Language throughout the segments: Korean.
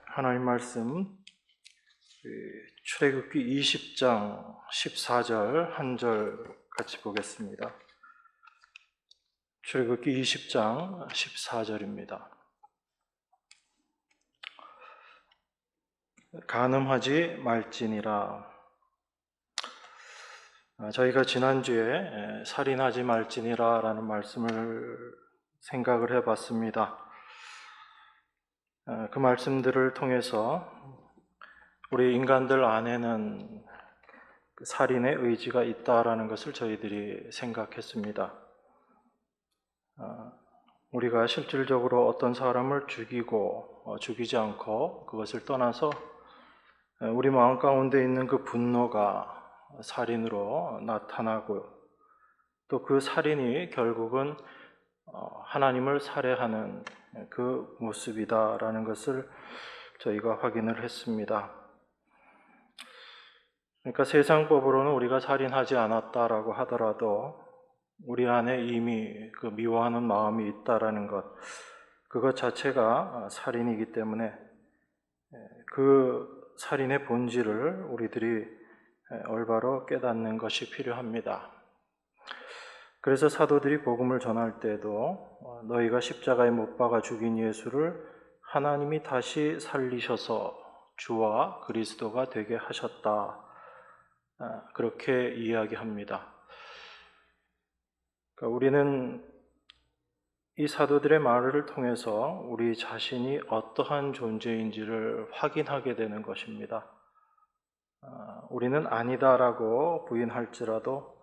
하나님 말씀 출애굽기 20장 14절 한 절 같이 보겠습니다. 출애굽기 20장 14절입니다. 간음하지 말지니라. 저희가 지난주에 살인하지 말지니라 라는 말씀을 생각을 해봤습니다. 그 말씀들을 통해서 우리 인간들 안에는 살인의 의지가 있다라는 것을 저희들이 생각했습니다. 우리가 실질적으로 어떤 사람을 죽이고 죽이지 않고 그것을 떠나서 우리 마음 가운데 있는 그 분노가 살인으로 나타나고 또 그 살인이 결국은 하나님을 살해하는 그 모습이다라는 것을 저희가 확인을 했습니다. 그러니까 세상법으로는 우리가 살인하지 않았다라고 하더라도 우리 안에 이미 그 미워하는 마음이 있다라는 것, 그것 자체가 살인이기 때문에 그 살인의 본질을 우리들이 올바로 깨닫는 것이 필요합니다. 그래서 사도들이 복음을 전할 때도 너희가 십자가에 못 박아 죽인 예수를 하나님이 다시 살리셔서 주와 그리스도가 되게 하셨다, 그렇게 이야기합니다. 그러니까 우리는 이 사도들의 말을 통해서 우리 자신이 어떠한 존재인지를 확인하게 되는 것입니다. 우리는 아니다라고 부인할지라도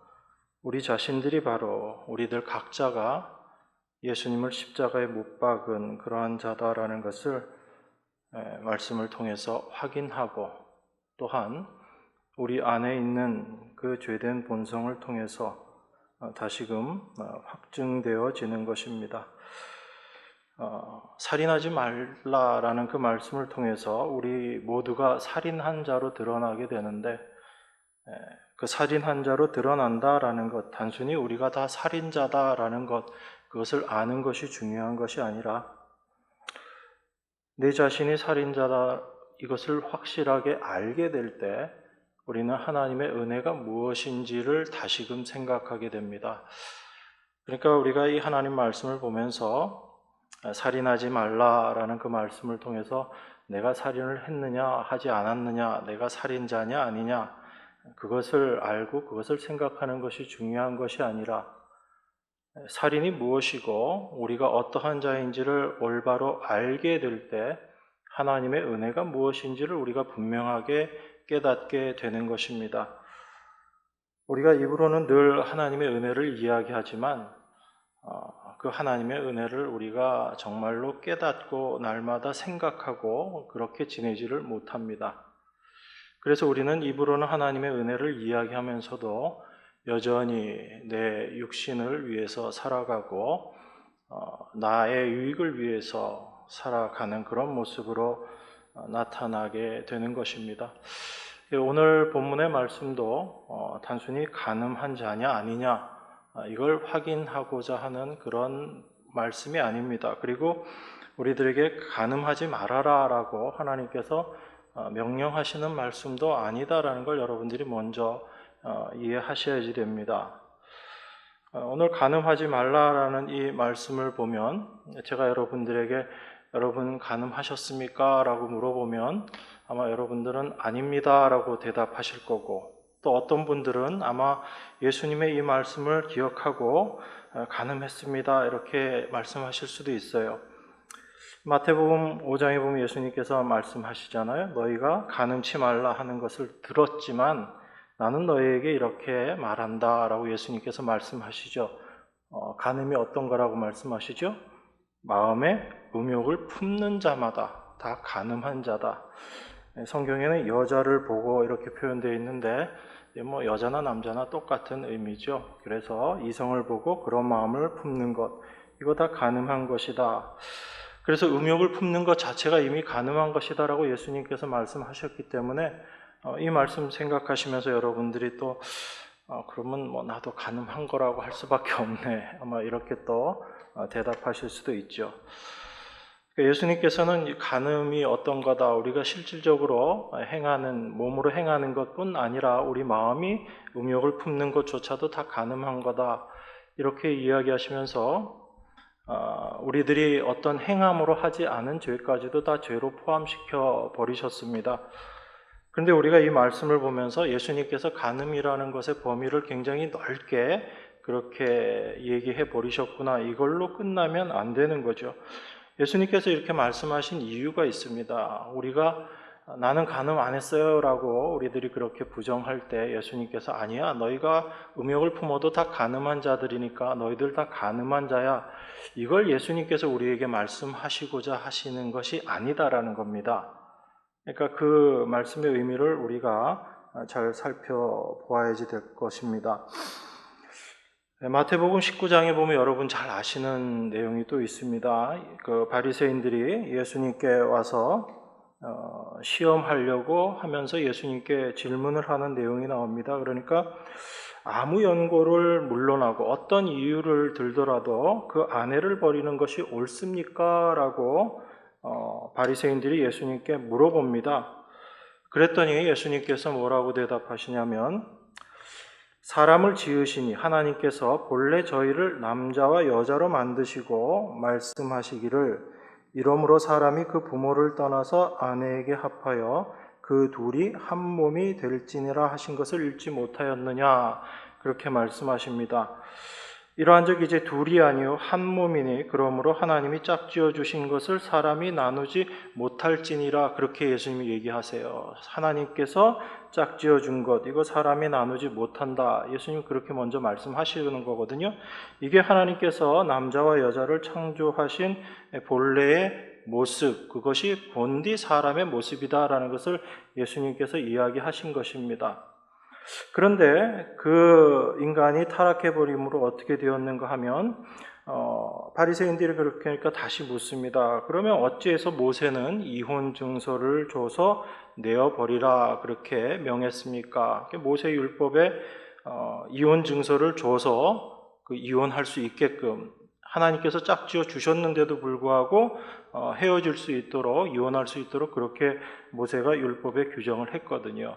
우리 자신들이 바로 우리들 각자가 예수님을 십자가에 못 박은 그러한 자다라는 것을 말씀을 통해서 확인하고, 또한 우리 안에 있는 그 죄된 본성을 통해서 다시금 확증되어지는 것입니다. 살인하지 말라라는 그 말씀을 통해서 우리 모두가 살인한 자로 드러나게 되는데, 그 살인한 자로 드러난다라는 것, 단순히 우리가 다 살인자다라는 것, 그것을 아는 것이 중요한 것이 아니라 내 자신이 살인자다, 이것을 확실하게 알게 될 때 우리는 하나님의 은혜가 무엇인지를 다시금 생각하게 됩니다. 그러니까 우리가 이 하나님 말씀을 보면서 살인하지 말라라는 그 말씀을 통해서 내가 살인을 했느냐 하지 않았느냐, 내가 살인자냐 아니냐, 그것을 알고 그것을 생각하는 것이 중요한 것이 아니라 살인이 무엇이고 우리가 어떠한 자인지를 올바로 알게 될 때 하나님의 은혜가 무엇인지를 우리가 분명하게 깨닫게 되는 것입니다. 우리가 입으로는 늘 하나님의 은혜를 이야기하지만 그 하나님의 은혜를 우리가 정말로 깨닫고 날마다 생각하고 그렇게 지내지를 못합니다. 그래서 우리는 입으로는 하나님의 은혜를 이야기하면서도 여전히 내 육신을 위해서 살아가고 나의 유익을 위해서 살아가는 그런 모습으로 나타나게 되는 것입니다. 오늘 본문의 말씀도 단순히 간음한 자냐 아니냐 이걸 확인하고자 하는 그런 말씀이 아닙니다. 그리고 우리들에게 간음하지 말아라 라고 하나님께서 명령하시는 말씀도 아니다라는 걸 여러분들이 먼저 이해하셔야지 됩니다. 오늘 간음하지 말라라는 이 말씀을 보면 제가 여러분들에게 여러분 간음하셨습니까? 라고 물어보면 아마 여러분들은 아닙니다 라고 대답하실 거고, 또 어떤 분들은 아마 예수님의 이 말씀을 기억하고 간음했습니다 이렇게 말씀하실 수도 있어요. 마태복음 5장에 보면 예수님께서 말씀하시잖아요. 너희가 간음치 말라 하는 것을 들었지만 나는 너희에게 이렇게 말한다 라고 예수님께서 말씀하시죠. 간음이 어떤 거라고 말씀하시죠? 마음에 음욕을 품는 자마다 다 간음한 자다. 성경에는 여자를 보고 이렇게 표현되어 있는데 뭐 여자나 남자나 똑같은 의미죠. 그래서 이성을 보고 그런 마음을 품는 것, 이거 다 간음한 것이다. 그래서 음욕을 품는 것 자체가 이미 간음한 것이다라고 예수님께서 말씀하셨기 때문에 이 말씀 생각하시면서 여러분들이 또 그러면 뭐 나도 간음한 거라고 할 수밖에 없네, 아마 이렇게 또 대답하실 수도 있죠. 예수님께서는 이 간음이 어떤 거다, 우리가 실질적으로 행하는, 몸으로 행하는 것뿐 아니라 우리 마음이 음욕을 품는 것조차도 다 간음한 거다, 이렇게 이야기하시면서 우리들이 어떤 행함으로 하지 않은 죄까지도 다 죄로 포함시켜 버리셨습니다. 그런데 우리가 이 말씀을 보면서 예수님께서 간음이라는 것의 범위를 굉장히 넓게 그렇게 얘기해 버리셨구나, 이걸로 끝나면 안 되는 거죠. 예수님께서 이렇게 말씀하신 이유가 있습니다. 우리가 나는 간음 안 했어요 라고 우리들이 그렇게 부정할 때 예수님께서 아니야, 너희가 음욕을 품어도 다 간음한 자들이니까 너희들 다 간음한 자야, 이걸 예수님께서 우리에게 말씀하시고자 하시는 것이 아니다라는 겁니다. 그러니까 그 말씀의 의미를 우리가 잘 살펴보아야지 될 것입니다. 마태복음 19장에 보면 여러분 잘 아시는 내용이 또 있습니다. 그 바리새인들이 예수님께 와서 시험하려고 하면서 예수님께 질문을 하는 내용이 나옵니다. 그러니까 아무 연고를 물러나고 어떤 이유를 들더라도 그 아내를 버리는 것이 옳습니까? 라고 바리새인들이 예수님께 물어봅니다. 그랬더니 예수님께서 뭐라고 대답하시냐면, 사람을 지으시니 하나님께서 본래 저희를 남자와 여자로 만드시고 말씀하시기를 이러므로 사람이 그 부모를 떠나서 아내에게 합하여 그 둘이 한 몸이 될지니라 하신 것을 읽지 못하였느냐, 그렇게 말씀하십니다. 이러한 적이 이제 둘이 아니요 한 몸이니 그러므로 하나님이 짝지어 주신 것을 사람이 나누지 못할지니라, 그렇게 예수님이 얘기하세요. 하나님께서 짝지어 준 것, 이거 사람이 나누지 못한다, 예수님 그렇게 먼저 말씀하시는 거거든요. 이게 하나님께서 남자와 여자를 창조하신 본래의 모습, 그것이 본디 사람의 모습이다라는 것을 예수님께서 이야기하신 것입니다. 그런데 그 인간이 타락해버림으로 어떻게 되었는가 하면 바리새인들이 그렇게 하니까 다시 묻습니다. 그러면 어찌해서 모세는 이혼 증서를 줘서 내어버리라 그렇게 명했습니까? 모세 율법에 이혼 증서를 줘서 그 이혼할 수 있게끔 하나님께서 짝지어 주셨는데도 불구하고 헤어질 수 있도록, 이혼할 수 있도록 그렇게 모세가 율법에 규정을 했거든요.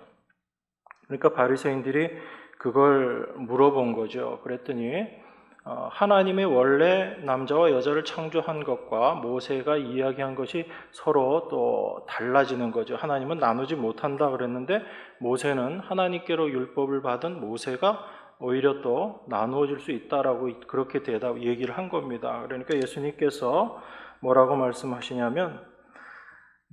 그러니까 바리새인들이 그걸 물어본 거죠. 그랬더니 하나님의 원래 남자와 여자를 창조한 것과 모세가 이야기한 것이 서로 또 달라지는 거죠. 하나님은 나누지 못한다 그랬는데 모세는 하나님께로 율법을 받은 모세가 오히려 또 나누어질 수 있다라고 그렇게 얘기를 한 겁니다. 그러니까 예수님께서 뭐라고 말씀하시냐면,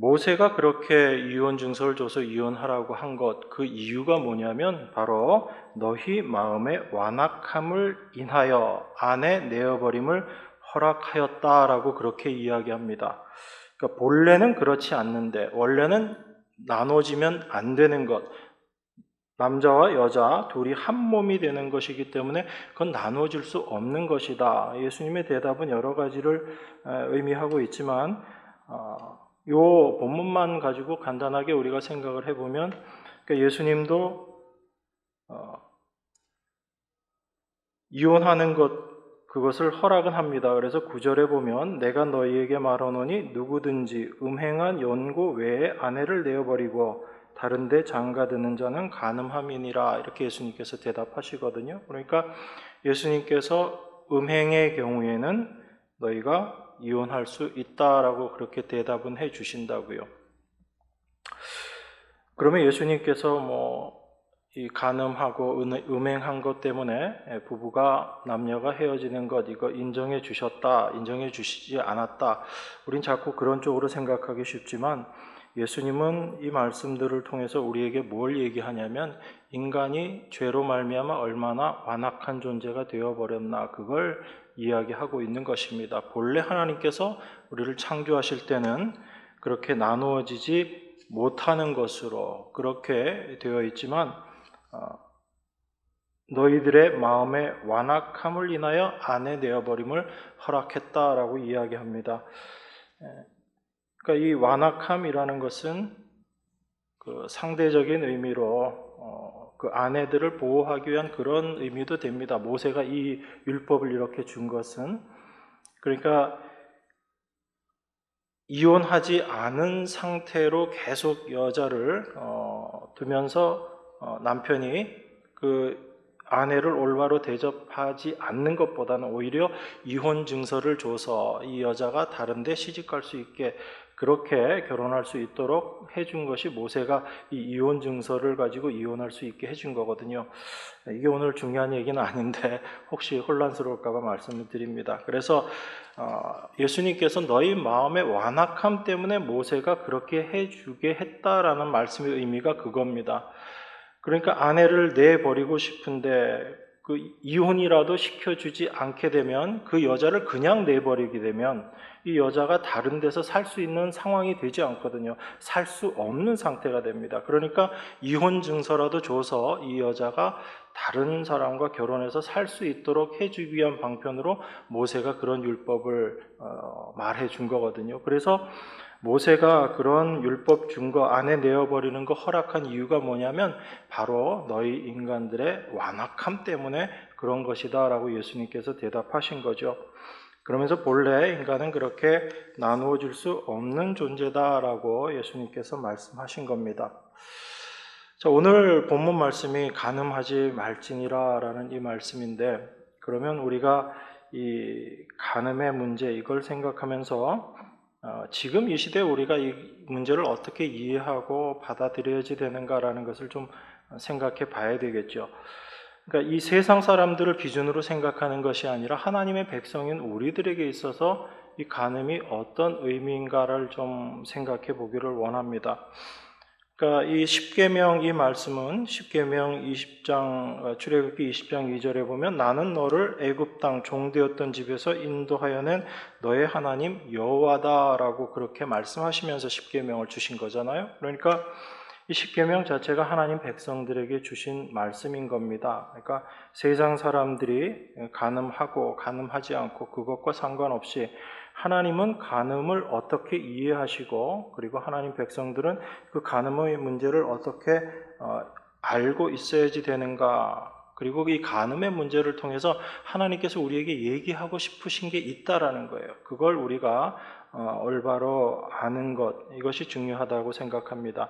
모세가 그렇게 이혼 증서를 줘서 이혼하라고 한 것, 그 이유가 뭐냐면 바로 너희 마음의 완악함을 인하여 아내 내어버림을 허락하였다라고 그렇게 이야기합니다. 그러니까 본래는 그렇지 않는데, 원래는 나눠지면 안 되는 것, 남자와 여자 둘이 한 몸이 되는 것이기 때문에 그건 나눠질 수 없는 것이다. 예수님의 대답은 여러 가지를 의미하고 있지만 요 본문만 가지고 간단하게 우리가 생각을 해보면, 그러니까 예수님도 이혼하는 그것을 허락은 합니다. 그래서 9절에 보면 내가 너희에게 말하노니 누구든지 음행한 연고 외에 아내를 내어버리고 다른 데 장가드는 자는 간음함이니라, 이렇게 예수님께서 대답하시거든요. 그러니까 예수님께서 음행의 경우에는 너희가 이혼할 수 있다라고 그렇게 대답은 해 주신다고요. 그러면 예수님께서 이 간음하고 음행한 것 때문에 부부가, 남녀가 헤어지는 것, 이거 인정해 주셨다, 인정해 주시지 않았다, 우린 자꾸 그런 쪽으로 생각하기 쉽지만 예수님은 이 말씀들을 통해서 우리에게 뭘 얘기하냐면, 인간이 죄로 말미암아 얼마나 완악한 존재가 되어버렸나, 그걸 이야기하고 있는 것입니다. 본래 하나님께서 우리를 창조하실 때는 그렇게 나누어지지 못하는 것으로 그렇게 되어 있지만 너희들의 마음의 완악함을 인하여 아내 내어버림을 허락했다라고 이야기합니다. 그러니까 이 완악함이라는 것은 그 상대적인 의미로 그 아내들을 보호하기 위한 그런 의미도 됩니다. 모세가 이 율법을 이렇게 준 것은, 그러니까 이혼하지 않은 상태로 계속 여자를 두면서 남편이 그 아내를 올바로 대접하지 않는 것보다는 오히려 이혼 증서를 줘서 이 여자가 다른 데 시집갈 수 있게 그렇게 결혼할 수 있도록 해준 것이 모세가 이 이혼 증서를 가지고 이혼할 수 있게 해준 거거든요. 이게 오늘 중요한 얘기는 아닌데 혹시 혼란스러울까 봐 말씀을 드립니다. 그래서 예수님께서 너희 마음의 완악함 때문에 모세가 그렇게 해주게 했다라는 말씀의 의미가 그겁니다. 그러니까 아내를 내버리고 싶은데 그 이혼이라도 시켜주지 않게 되면 그 여자를 그냥 내버리게 되면 이 여자가 다른 데서 살 수 있는 상황이 되지 않거든요. 살 수 없는 상태가 됩니다. 그러니까 이혼 증서라도 줘서 이 여자가 다른 사람과 결혼해서 살 수 있도록 해주기 위한 방편으로 모세가 그런 율법을 말해 준 거거든요. 그래서 모세가 그런 율법 준 거 아내 내어버리는 거 허락한 이유가 뭐냐면 바로 너희 인간들의 완악함 때문에 그런 것이다 라고 예수님께서 대답하신 거죠. 그러면서 본래 인간은 그렇게 나누어 줄 수 없는 존재다 라고 예수님께서 말씀하신 겁니다. 자, 오늘 본문 말씀이 간음하지 말지니라 라는 이 말씀인데, 그러면 우리가 이 간음의 문제 이걸 생각하면서 지금 이 시대에 우리가 이 문제를 어떻게 이해하고 받아들여야지 되는가라는 것을 좀 생각해 봐야 되겠죠. 그러니까 이 세상 사람들을 기준으로 생각하는 것이 아니라 하나님의 백성인 우리들에게 있어서 이 간음이 어떤 의미인가를 좀 생각해 보기를 원합니다. 그러니까 이 십계명 이 말씀은 십계명 20장 출애굽기 20장 2절에 보면 나는 너를 애굽 땅 종되었던 집에서 인도하여 낸 너의 하나님 여호와다라고 그렇게 말씀하시면서 십계명을 주신 거잖아요. 그러니까 이 십계명 자체가 하나님 백성들에게 주신 말씀인 겁니다. 그러니까 세상 사람들이 간음하고 간음하지 않고 그것과 상관없이 하나님은 간음을 어떻게 이해하시고 그리고 하나님 백성들은 그 간음의 문제를 어떻게 알고 있어야지 되는가, 그리고 이 간음의 문제를 통해서 하나님께서 우리에게 얘기하고 싶으신 게 있다라는 거예요. 그걸 우리가 올바로 아는 것, 이것이 중요하다고 생각합니다.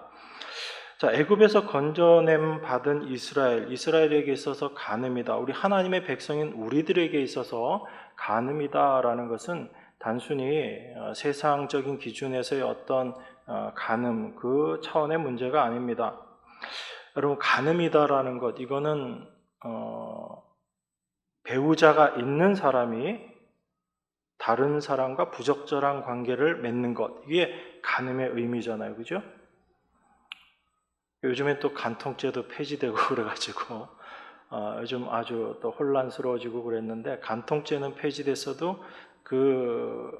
자, 애굽에서 건져냄 받은 이스라엘에게 있어서 간음이다. 우리 하나님의 백성인 우리들에게 있어서 간음이다라는 것은 단순히 세상적인 기준에서의 어떤 간음, 그 차원의 문제가 아닙니다. 여러분, 간음이다라는 것, 이거는 배우자가 있는 사람이 다른 사람과 부적절한 관계를 맺는 것, 이게 간음의 의미잖아요. 그죠? 요즘에 또 간통죄도 폐지되고 그래가지고 요즘 아주 또 혼란스러워지고 그랬는데, 간통죄는 폐지됐어도 그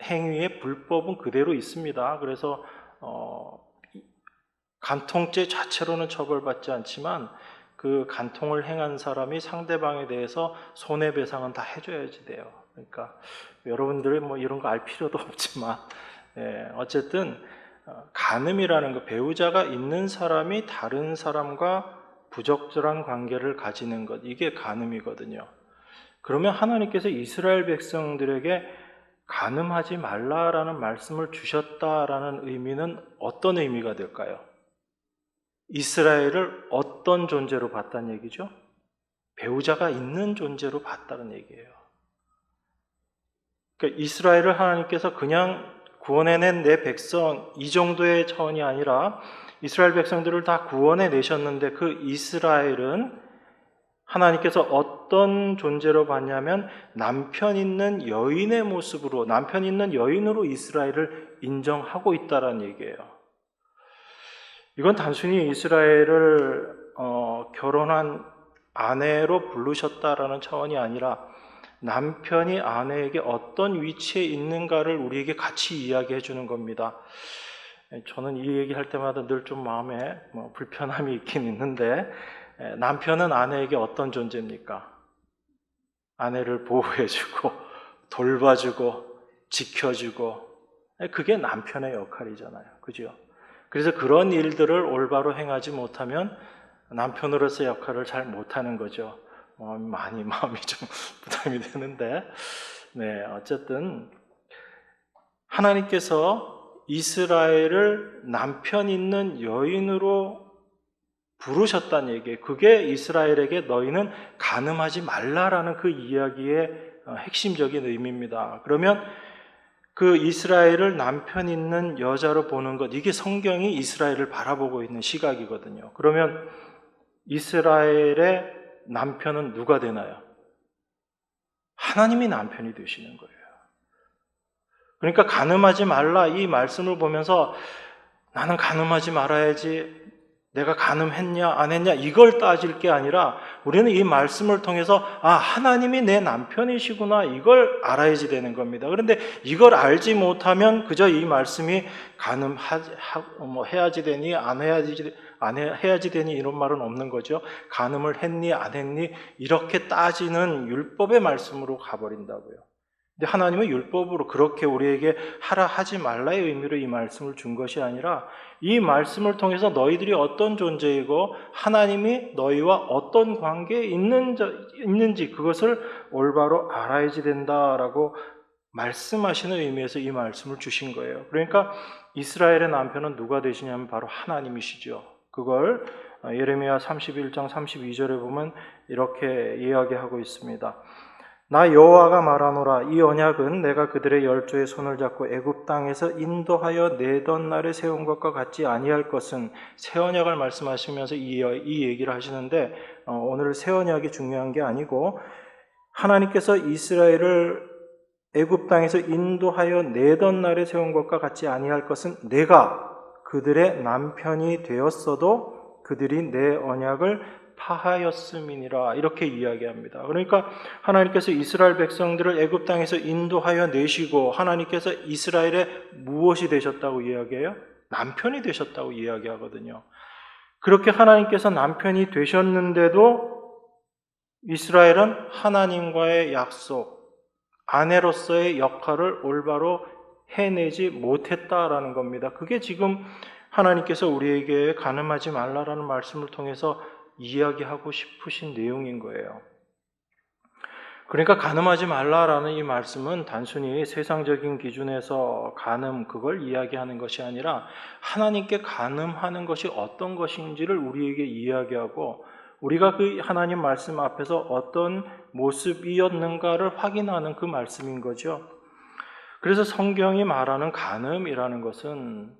행위의 불법은 그대로 있습니다. 그래서 간통죄 자체로는 처벌받지 않지만 그 간통을 행한 사람이 상대방에 대해서 손해배상은 다 해줘야지 돼요. 그러니까 여러분들이 뭐 이런 거 알 필요도 없지만 어쨌든 간음이라는 거, 배우자가 있는 사람이 다른 사람과 부적절한 관계를 가지는 것, 이게 간음이거든요. 그러면 하나님께서 이스라엘 백성들에게 간음하지 말라라는 말씀을 주셨다라는 의미는 어떤 의미가 될까요? 이스라엘을 어떤 존재로 봤다는 얘기죠? 배우자가 있는 존재로 봤다는 얘기예요. 그러니까 이스라엘을 하나님께서 그냥 구원해낸 내 백성, 이 정도의 차원이 아니라 이스라엘 백성들을 다 구원해 내셨는데 그 이스라엘은 하나님께서 어떤 존재로 봤냐면 남편 있는 여인의 모습으로, 남편 있는 여인으로 이스라엘을 인정하고 있다는 얘기예요. 이건 단순히 이스라엘을 결혼한 아내로 부르셨다라는 차원이 아니라 남편이 아내에게 어떤 위치에 있는가를 우리에게 같이 이야기해 주는 겁니다. 저는 이 얘기할 때마다 늘 좀 마음에 불편함이 있긴 있는데, 남편은 아내에게 어떤 존재입니까? 아내를 보호해주고 돌봐주고 지켜주고, 그게 남편의 역할이잖아요. 그죠? 그래서 그런 일들을 올바로 행하지 못하면 남편으로서의 역할을 잘 못하는 거죠. 마음이 좀 부담이 되는데, 어쨌든 하나님께서 이스라엘을 남편 있는 여인으로 부르셨다는 얘기예요. 그게 이스라엘에게 너희는 간음하지 말라라는 그 이야기의 핵심적인 의미입니다. 그러면 그 이스라엘을 남편 있는 여자로 보는 것, 이게 성경이 이스라엘을 바라보고 있는 시각이거든요. 그러면 이스라엘의 남편은 누가 되나요? 하나님이 남편이 되시는 거예요. 그러니까 간음하지 말라 이 말씀을 보면서 나는 간음하지 말아야지, 내가 간음했냐 안 했냐 이걸 따질 게 아니라 우리는 이 말씀을 통해서 하나님이 내 남편이시구나 이걸 알아야지 되는 겁니다. 그런데 이걸 알지 못하면 그저 이 말씀이 해야지 되니 안 해야지 되니 이런 말은 없는 거죠. 간음을 했니 안 했니 이렇게 따지는 율법의 말씀으로 가버린다고요. 근데 하나님은 율법으로 그렇게 우리에게 하라 하지 말라의 의미로 이 말씀을 준 것이 아니라 이 말씀을 통해서 너희들이 어떤 존재이고 하나님이 너희와 어떤 관계에 있는지 그것을 올바로 알아야지 된다라고 말씀하시는 의미에서 이 말씀을 주신 거예요. 그러니까 이스라엘의 남편은 누가 되시냐면 바로 하나님이시죠. 그걸 예레미야 31장 32절에 보면 이렇게 이야기하고 있습니다. 나 여호와가 말하노라 이 언약은 내가 그들의 열조의 손을 잡고 애굽 땅에서 인도하여 내던 날에 세운 것과 같지 아니할 것은, 새 언약을 말씀하시면서 이 얘기를 하시는데 오늘 새 언약이 중요한 게 아니고 하나님께서 이스라엘을 애굽 땅에서 인도하여 내던 날에 세운 것과 같지 아니할 것은 내가 그들의 남편이 되었어도 그들이 내 언약을 파하였음이니라 이렇게 이야기합니다. 그러니까 하나님께서 이스라엘 백성들을 애굽 땅에서 인도하여 내시고 하나님께서 이스라엘의 무엇이 되셨다고 이야기해요? 남편이 되셨다고 이야기하거든요. 그렇게 하나님께서 남편이 되셨는데도 이스라엘은 하나님과의 약속, 아내로서의 역할을 올바로 해내지 못했다라는 겁니다. 그게 지금 하나님께서 우리에게 간음하지 말라라는 말씀을 통해서 이야기하고 싶으신 내용인 거예요. 그러니까 간음하지 말라라는 이 말씀은 단순히 세상적인 기준에서 간음 그걸 이야기하는 것이 아니라 하나님께 간음하는 것이 어떤 것인지를 우리에게 이야기하고 우리가 그 하나님 말씀 앞에서 어떤 모습이었는가를 확인하는 그 말씀인 거죠. 그래서 성경이 말하는 간음이라는 것은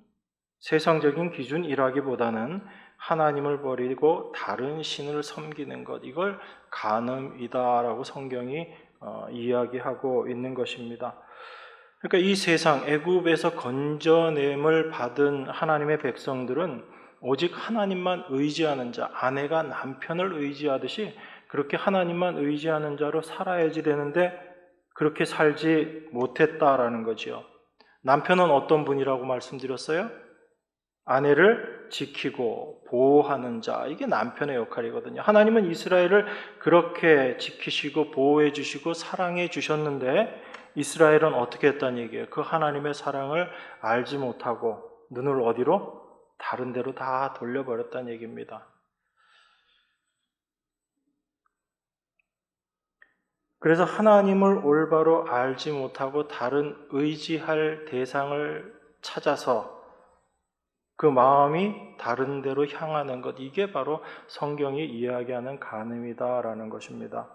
세상적인 기준이라기보다는 하나님을 버리고 다른 신을 섬기는 것, 이걸 간음이다라고 성경이 이야기하고 있는 것입니다. 그러니까 이 세상 애굽에서 건져냄을 받은 하나님의 백성들은 오직 하나님만 의지하는 자, 아내가 남편을 의지하듯이 그렇게 하나님만 의지하는 자로 살아야지 되는데 그렇게 살지 못했다라는 거죠. 남편은 어떤 분이라고 말씀드렸어요? 아내를 지키고 보호하는 자, 이게 남편의 역할이거든요. 하나님은 이스라엘을 그렇게 지키시고 보호해 주시고 사랑해 주셨는데 이스라엘은 어떻게 했다는 얘기예요? 그 하나님의 사랑을 알지 못하고 눈을 어디로? 다른 데로 다 돌려버렸다는 얘기입니다. 그래서 하나님을 올바로 알지 못하고 다른 의지할 대상을 찾아서 그 마음이 다른 데로 향하는 것, 이게 바로 성경이 이야기하는 간음이다라는 것입니다.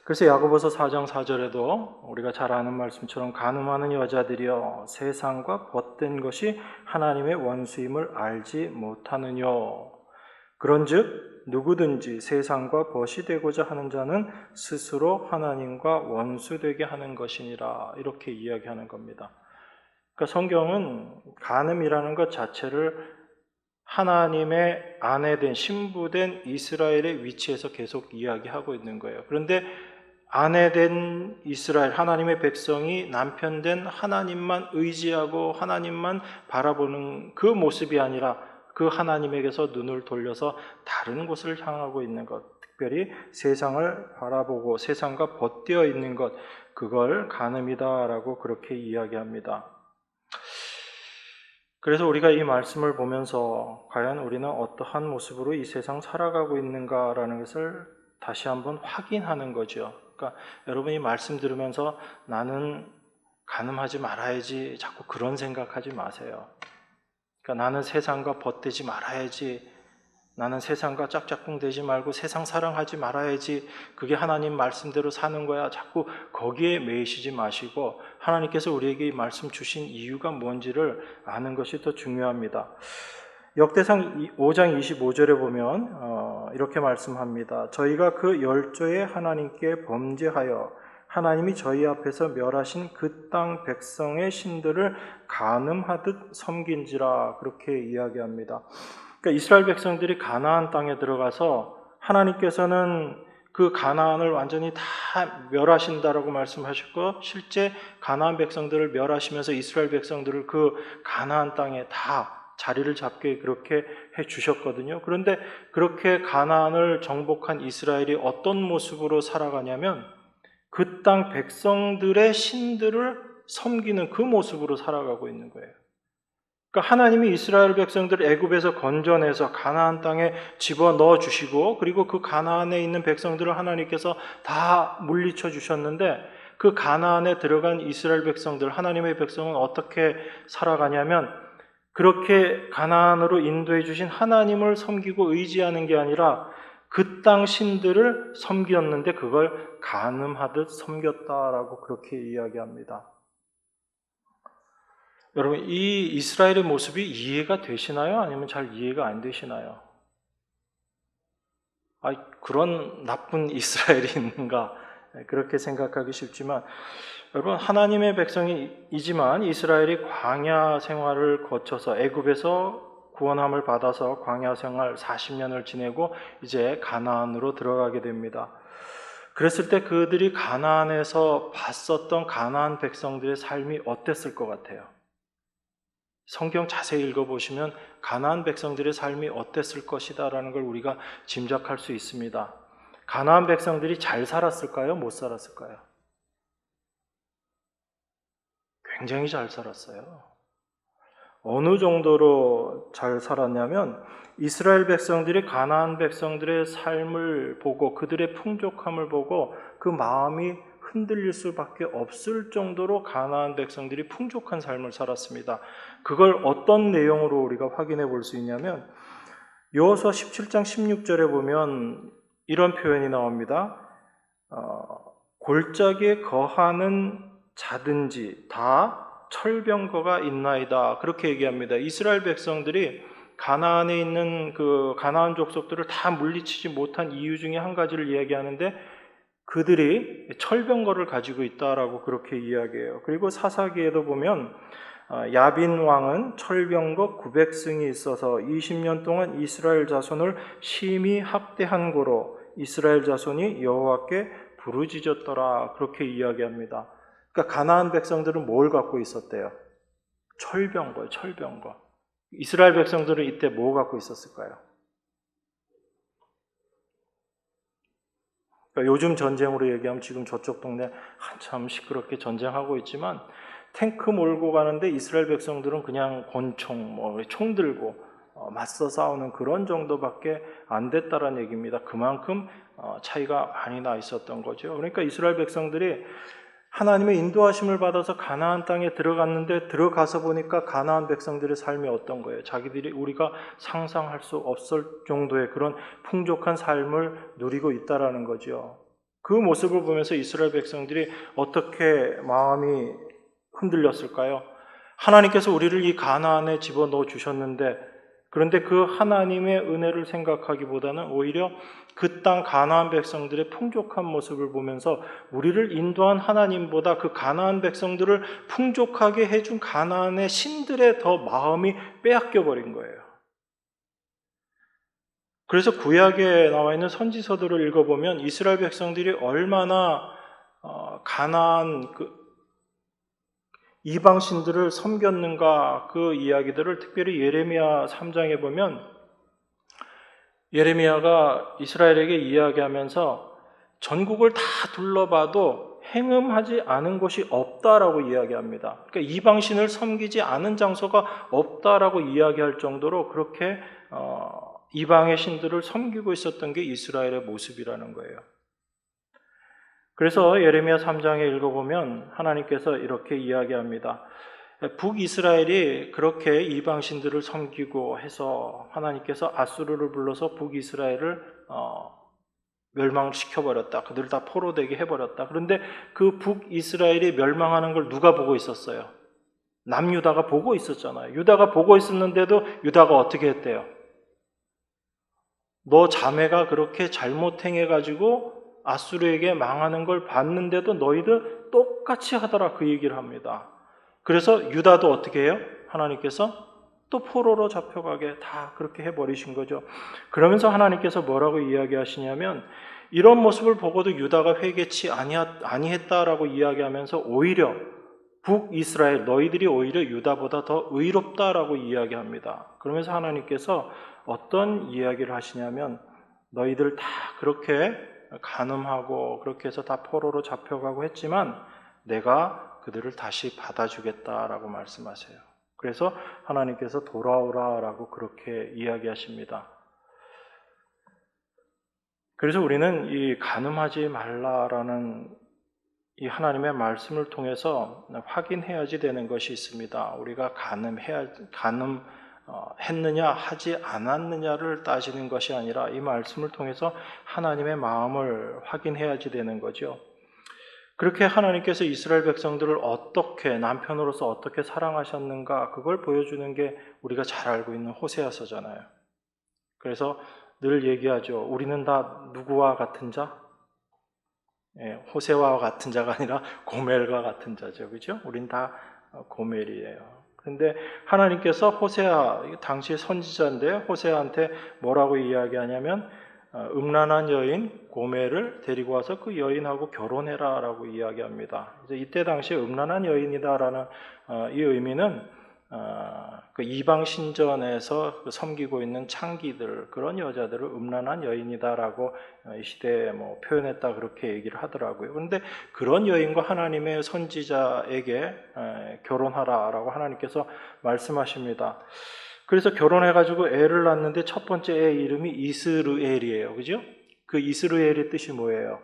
그래서 야고보서 4장 4절에도 우리가 잘 아는 말씀처럼 간음하는 여자들이여 세상과 벗된 것이 하나님의 원수임을 알지 못하느냐. 그런즉 누구든지 세상과 벗이 되고자 하는 자는 스스로 하나님과 원수되게 하는 것이니라 이렇게 이야기하는 겁니다. 그러니까 성경은 간음이라는 것 자체를 하나님의 아내된 신부된 이스라엘의 위치에서 계속 이야기하고 있는 거예요. 그런데 아내된 이스라엘, 하나님의 백성이 남편된 하나님만 의지하고 하나님만 바라보는 그 모습이 아니라 그 하나님에게서 눈을 돌려서 다른 곳을 향하고 있는 것, 특별히 세상을 바라보고 세상과 벗되어 있는 것, 그걸 간음이다라고 그렇게 이야기합니다. 그래서 우리가 이 말씀을 보면서 과연 우리는 어떠한 모습으로 이 세상 살아가고 있는가라는 것을 다시 한번 확인하는 거죠. 그러니까 여러분이 말씀 들으면서 나는 간음하지 말아야지 자꾸 그런 생각하지 마세요. 그러니까 나는 세상과 벗되지 말아야지, 나는 세상과 짝짝꿍 되지 말고 세상 사랑하지 말아야지, 그게 하나님 말씀대로 사는 거야, 자꾸 거기에 매이시지 마시고 하나님께서 우리에게 이 말씀 주신 이유가 뭔지를 아는 것이 더 중요합니다. 역대상 5장 25절에 보면 이렇게 말씀합니다. 저희가 그 열조의 하나님께 범죄하여 하나님이 저희 앞에서 멸하신 그 땅 백성의 신들을 간음하듯 섬긴지라, 그렇게 이야기합니다. 그러니까 이스라엘 백성들이 가나안 땅에 들어가서 하나님께서는 그 가나안을 완전히 다 멸하신다라고 말씀하셨고, 실제 가나안 백성들을 멸하시면서 이스라엘 백성들을 그 가나안 땅에 다 자리를 잡게 그렇게 해주셨거든요. 그런데 그렇게 가나안을 정복한 이스라엘이 어떤 모습으로 살아가냐면 그 땅 백성들의 신들을 섬기는 그 모습으로 살아가고 있는 거예요. 그러니까 하나님이 이스라엘 백성들을 애굽에서 건져내서 가나안 땅에 집어넣어 주시고, 그리고 그 가나안에 있는 백성들을 하나님께서 다 물리쳐 주셨는데, 그 가나안에 들어간 이스라엘 백성들, 하나님의 백성은 어떻게 살아가냐면 그렇게 가나안으로 인도해 주신 하나님을 섬기고 의지하는 게 아니라 그 땅 신들을 섬겼는데 그걸 간음하듯 섬겼다라고 그렇게 이야기합니다. 여러분, 이 이스라엘의 모습이 이해가 되시나요? 아니면 잘 이해가 안 되시나요? 그런 나쁜 이스라엘이 있는가? 그렇게 생각하기 쉽지만, 여러분, 하나님의 백성이지만 이스라엘이 광야 생활을 거쳐서 애굽에서 구원함을 받아서 광야 생활 40년을 지내고 이제 가나안으로 들어가게 됩니다. 그랬을 때 그들이 가나안에서 봤었던 가나안 백성들의 삶이 어땠을 것 같아요? 성경 자세히 읽어보시면 가나안 백성들의 삶이 어땠을 것이다라는 걸 우리가 짐작할 수 있습니다. 가나안 백성들이 잘 살았을까요? 못 살았을까요? 굉장히 잘 살았어요. 어느 정도로 잘 살았냐면 이스라엘 백성들이 가나안 백성들의 삶을 보고 그들의 풍족함을 보고 그 마음이 흔들릴 수밖에 없을 정도로 가나안 백성들이 풍족한 삶을 살았습니다. 그걸 어떤 내용으로 우리가 확인해 볼 수 있냐면 여호수아 17장 16절에 보면 이런 표현이 나옵니다. 골짜기에 거하는 자든지 다 철병거가 있나이다, 그렇게 얘기합니다. 이스라엘 백성들이 가나안에 있는 그 가나안 족속들을 다 물리치지 못한 이유 중에 한 가지를 이야기하는데 그들이 철병거를 가지고 있다라고 그렇게 이야기해요. 그리고 사사기에도 보면 야빈 왕은 철병거 900승이 있어서 20년 동안 이스라엘 자손을 심히 학대한 고로 이스라엘 자손이 여호와께 부르짖었더라, 그렇게 이야기합니다. 그러니까 가나안 백성들은 뭘 갖고 있었대요? 철병거예요, 철병거. 이스라엘 백성들은 이때 뭐 갖고 있었을까요? 그러니까 요즘 전쟁으로 얘기하면 지금 저쪽 동네 한참 시끄럽게 전쟁하고 있지만 탱크 몰고 가는데 이스라엘 백성들은 그냥 권총, 총 들고 맞서 싸우는 그런 정도밖에 안 됐다는 얘기입니다. 그만큼 차이가 많이 나 있었던 거죠. 그러니까 이스라엘 백성들이 하나님의 인도하심을 받아서 가나안 땅에 들어갔는데 들어가서 보니까 가나안 백성들의 삶이 어떤 거예요? 자기들이 우리가 상상할 수 없을 정도의 그런 풍족한 삶을 누리고 있다라는 거죠. 그 모습을 보면서 이스라엘 백성들이 어떻게 마음이 흔들렸을까요? 하나님께서 우리를 이 가나안에 집어넣어 주셨는데, 그런데 그 하나님의 은혜를 생각하기보다는 오히려 그 땅 가나안 백성들의 풍족한 모습을 보면서 우리를 인도한 하나님보다 그 가나안 백성들을 풍족하게 해준 가나안의 신들의 더 마음이 빼앗겨 버린 거예요. 그래서 구약에 나와 있는 선지서들을 읽어보면 이스라엘 백성들이 얼마나 가나안 이방 신들을 섬겼는가, 그 이야기들을 특별히 예레미야 3장에 보면 예레미야가 이스라엘에게 이야기하면서 전국을 다 둘러봐도 행음하지 않은 곳이 없다라고 이야기합니다. 그러니까 이방 신을 섬기지 않은 장소가 없다라고 이야기할 정도로 그렇게 이방의 신들을 섬기고 있었던 게 이스라엘의 모습이라는 거예요. 그래서 예레미야 3장에 읽어보면 하나님께서 이렇게 이야기합니다. 북이스라엘이 그렇게 이방신들을 섬기고 해서 하나님께서 아수르를 불러서 북이스라엘을 멸망시켜버렸다. 그들을 다 포로되게 해버렸다. 그런데 그 북이스라엘이 멸망하는 걸 누가 보고 있었어요? 남유다가 보고 있었잖아요. 유다가 보고 있었는데도 유다가 어떻게 했대요? 너 자매가 그렇게 잘못 행해가지고 아수르에게 망하는 걸 봤는데도 너희들 똑같이 하더라, 그 얘기를 합니다. 그래서 유다도 어떻게 해요? 하나님께서 또 포로로 잡혀가게 다 그렇게 해버리신 거죠. 그러면서 하나님께서 뭐라고 이야기하시냐면 이런 모습을 보고도 유다가 회개치 아니했다라고 이야기하면서 오히려 북이스라엘 너희들이 오히려 유다보다 더 의롭다라고 이야기합니다. 그러면서 하나님께서 어떤 이야기를 하시냐면 너희들 다 그렇게 간음하고 그렇게 해서 다 포로로 잡혀가고 했지만 내가 그들을 다시 받아주겠다라고 말씀하세요. 그래서 하나님께서 돌아오라라고 그렇게 이야기하십니다. 그래서 우리는 이 간음하지 말라라는 이 하나님의 말씀을 통해서 확인해야지 되는 것이 있습니다. 우리가 했느냐 하지 않았느냐를 따지는 것이 아니라 이 말씀을 통해서 하나님의 마음을 확인해야지 되는 거죠. 그렇게 하나님께서 이스라엘 백성들을 어떻게 남편으로서 어떻게 사랑하셨는가 그걸 보여주는 게 우리가 잘 알고 있는 호세아서잖아요. 그래서 늘 얘기하죠. 우리는 다 누구와 같은 자? 호세와 같은 자가 아니라 고멜과 같은 자죠. 그죠? 우린 다 고멜이에요. 그런데 하나님께서 호세아, 당시 선지자인데 호세아한테 뭐라고 이야기하냐면 음란한 여인 고멜을 데리고 와서 그 여인하고 결혼해라 라고 이야기합니다. 이때 당시에 음란한 여인이다라는 이 의미는 그 이방 신전에서 섬기고 있는 창기들 그런 여자들을 음란한 여인이다라고 이 시대에 표현했다 그렇게 얘기를 하더라고요. 그런데 그런 여인과 하나님의 선지자에게 결혼하라라고 하나님께서 말씀하십니다. 그래서 결혼해가지고 애를 낳는데 첫 번째 애 이름이 이스르엘이에요. 그죠? 그 이스르엘의 뜻이 뭐예요?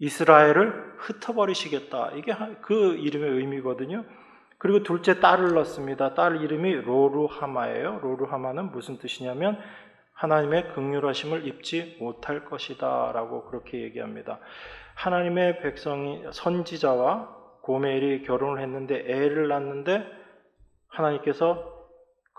이스라엘을 흩어버리시겠다. 이게 그 이름의 의미거든요. 그리고 둘째 딸을 낳습니다. 딸 이름이 로루하마예요. 로루하마는 무슨 뜻이냐면 하나님의 긍휼하심을 입지 못할 것이다 라고 그렇게 얘기합니다. 하나님의 백성이 선지자와 고멜이 결혼을 했는데 애를 낳는데 하나님께서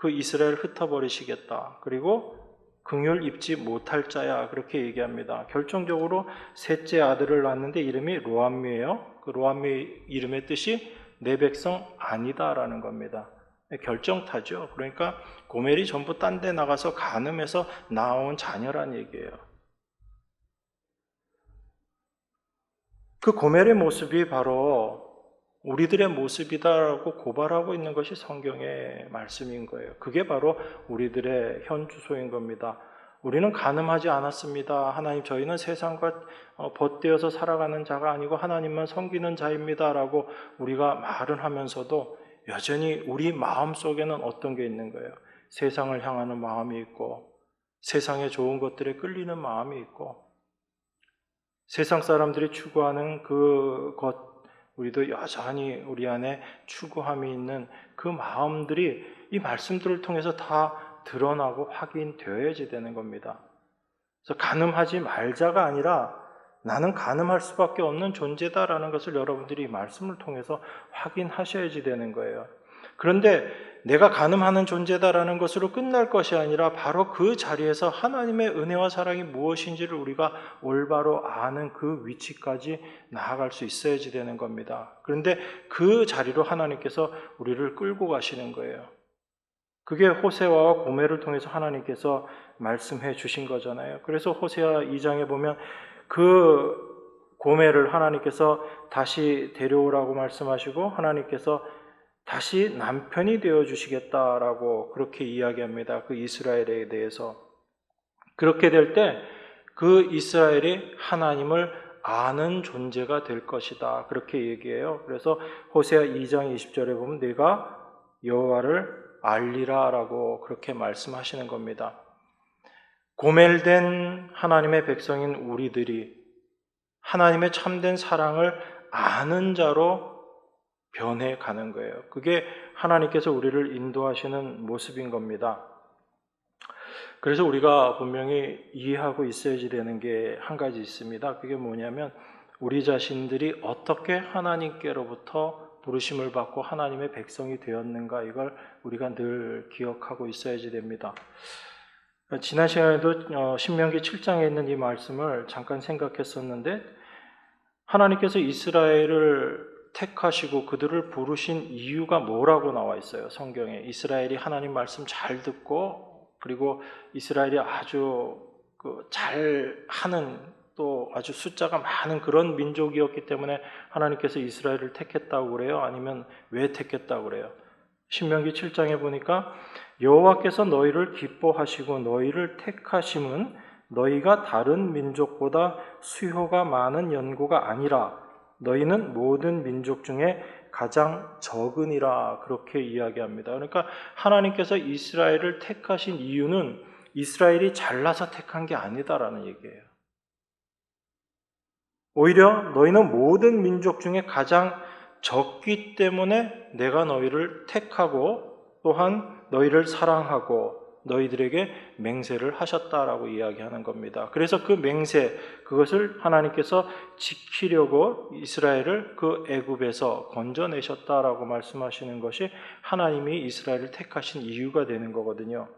그 이스라엘 흩어버리시겠다. 그리고 긍휼 입지 못할 자야 그렇게 얘기합니다. 결정적으로 셋째 아들을 낳았는데 이름이 로암미예요. 그 로암미 이름의 뜻이 내 백성 아니다라는 겁니다. 결정타죠. 그러니까 고멜이 전부 딴 데 나가서 간음해서 나온 자녀란 얘기예요. 그 고멜의 모습이 바로 우리들의 모습이다라고 고발하고 있는 것이 성경의 말씀인 거예요. 그게 바로 우리들의 현 주소인 겁니다. 우리는 간음하지 않았습니다. 하나님 저희는 세상과 벗되어서 살아가는 자가 아니고 하나님만 섬기는 자입니다라고 우리가 말은 하면서도 여전히 우리 마음속에는 어떤 게 있는 거예요? 세상을 향하는 마음이 있고 세상의 좋은 것들에 끌리는 마음이 있고 세상 사람들이 추구하는 그것 우리도 여전히 우리 안에 추구함이 있는 그 마음들이 이 말씀들을 통해서 다 드러나고 확인되어야지 되는 겁니다. 그래서 간음하지 말자가 아니라 나는 간음할 수밖에 없는 존재다라는 것을 여러분들이 이 말씀을 통해서 확인하셔야지 되는 거예요. 그런데 내가 간음하는 존재다라는 것으로 끝날 것이 아니라 바로 그 자리에서 하나님의 은혜와 사랑이 무엇인지를 우리가 올바로 아는 그 위치까지 나아갈 수 있어야지 되는 겁니다. 그런데 그 자리로 하나님께서 우리를 끌고 가시는 거예요. 그게 호세아와 고멜을 통해서 하나님께서 말씀해 주신 거잖아요. 그래서 호세아 2장에 보면 그 고멜을 하나님께서 다시 데려오라고 말씀하시고 하나님께서 다시 남편이 되어주시겠다라고 그렇게 이야기합니다. 그 이스라엘에 대해서. 그렇게 될 때 그 이스라엘이 하나님을 아는 존재가 될 것이다. 그렇게 얘기해요. 그래서 호세아 2장 20절에 보면 내가 여호와를 알리라라고 그렇게 말씀하시는 겁니다. 고멜된 하나님의 백성인 우리들이 하나님의 참된 사랑을 아는 자로 변해가는 거예요. 그게 하나님께서 우리를 인도하시는 모습인 겁니다. 그래서 우리가 분명히 이해하고 있어야지 되는 게 한 가지 있습니다. 그게 뭐냐면 우리 자신들이 어떻게 하나님께로부터 부르심을 받고 하나님의 백성이 되었는가, 이걸 우리가 늘 기억하고 있어야지 됩니다. 지난 시간에도 신명기 7장에 있는 이 말씀을 잠깐 생각했었는데, 하나님께서 이스라엘을 택하시고 그들을 부르신 이유가 뭐라고 나와 있어요, 성경에. 이스라엘이 하나님 말씀 잘 듣고, 그리고 이스라엘이 아주 잘하는, 또 아주 숫자가 많은 그런 민족이었기 때문에 하나님께서 이스라엘을 택했다고 그래요? 아니면 왜 택했다고 그래요? 신명기 7장에 보니까 여호와께서 너희를 기뻐하시고 너희를 택하심은 너희가 다른 민족보다 수효가 많은 연고가 아니라 너희는 모든 민족 중에 가장 적으니라, 그렇게 이야기합니다. 그러니까 하나님께서 이스라엘을 택하신 이유는 이스라엘이 잘나서 택한 게 아니다라는 얘기예요. 오히려 너희는 모든 민족 중에 가장 적기 때문에 내가 너희를 택하고 또한 너희를 사랑하고 너희들에게 맹세를 하셨다라고 이야기하는 겁니다. 그래서 그 맹세, 그것을 하나님께서 지키려고 이스라엘을 그 애굽에서 건져내셨다라고 말씀하시는 것이 하나님이 이스라엘을 택하신 이유가 되는 거거든요.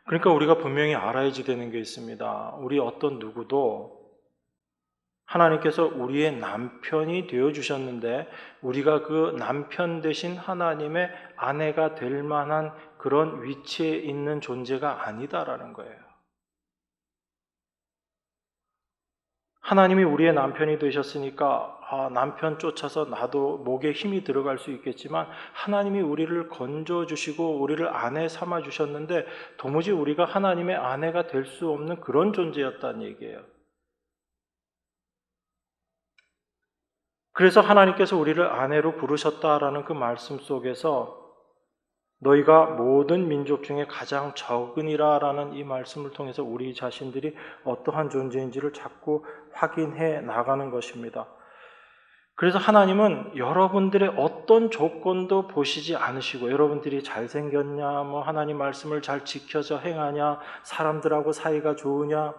그러니까 우리가 분명히 알아야지 되는 게 있습니다. 우리 어떤 누구도 하나님께서 우리의 남편이 되어주셨는데 우리가 그 남편 되신 하나님의 아내가 될 만한 그런 위치에 있는 존재가 아니다라는 거예요. 하나님이 우리의 남편이 되셨으니까 남편 쫓아서 나도 목에 힘이 들어갈 수 있겠지만, 하나님이 우리를 건져주시고 우리를 아내 삼아주셨는데 도무지 우리가 하나님의 아내가 될 수 없는 그런 존재였다는 얘기예요. 그래서 하나님께서 우리를 아내로 부르셨다라는 그 말씀 속에서 너희가 모든 민족 중에 가장 적으니라라는 이 말씀을 통해서 우리 자신들이 어떠한 존재인지를 자꾸 확인해 나가는 것입니다. 그래서 하나님은 여러분들의 어떤 조건도 보시지 않으시고, 여러분들이 잘생겼냐, 하나님 말씀을 잘 지켜서 행하냐, 사람들하고 사이가 좋으냐,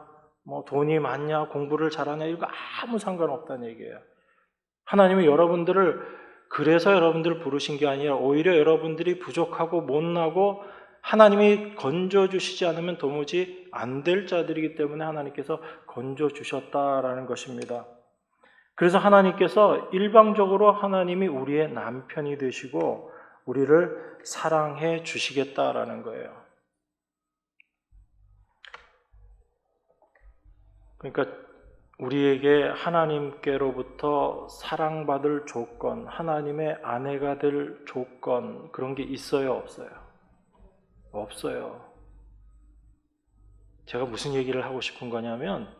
돈이 많냐, 공부를 잘하냐, 이거 아무 상관없다는 얘기예요. 하나님은 그래서 여러분들을 부르신 게 아니라 오히려 여러분들이 부족하고 못나고 하나님이 건져주시지 않으면 도무지 안 될 자들이기 때문에 하나님께서 건져주셨다라는 것입니다. 그래서 하나님께서 일방적으로 하나님이 우리의 남편이 되시고 우리를 사랑해 주시겠다라는 거예요. 그러니까 우리에게 하나님께로부터 사랑받을 조건, 하나님의 아내가 될 조건, 그런 게 있어요, 없어요? 없어요. 제가 무슨 얘기를 하고 싶은 거냐면,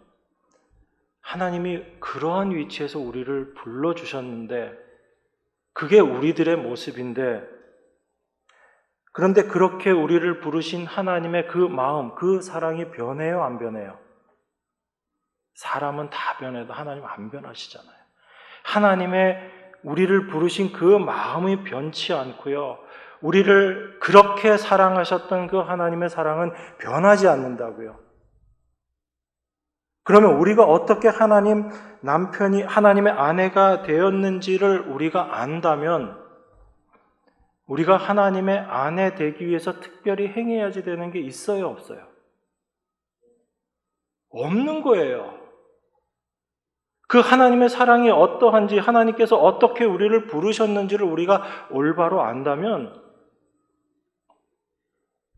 하나님이 그러한 위치에서 우리를 불러주셨는데 그게 우리들의 모습인데, 그런데 그렇게 우리를 부르신 하나님의 그 마음, 그 사랑이 변해요, 안 변해요? 사람은 다 변해도 하나님은 안 변하시잖아요. 하나님의 우리를 부르신 그 마음이 변치 않고요, 우리를 그렇게 사랑하셨던 그 하나님의 사랑은 변하지 않는다고요. 그러면 우리가 어떻게 하나님의 아내가 되었는지를 우리가 안다면, 우리가 하나님의 아내 되기 위해서 특별히 행해야지 되는 게 있어요, 없어요? 없는 거예요. 그 하나님의 사랑이 어떠한지, 하나님께서 어떻게 우리를 부르셨는지를 우리가 올바로 안다면,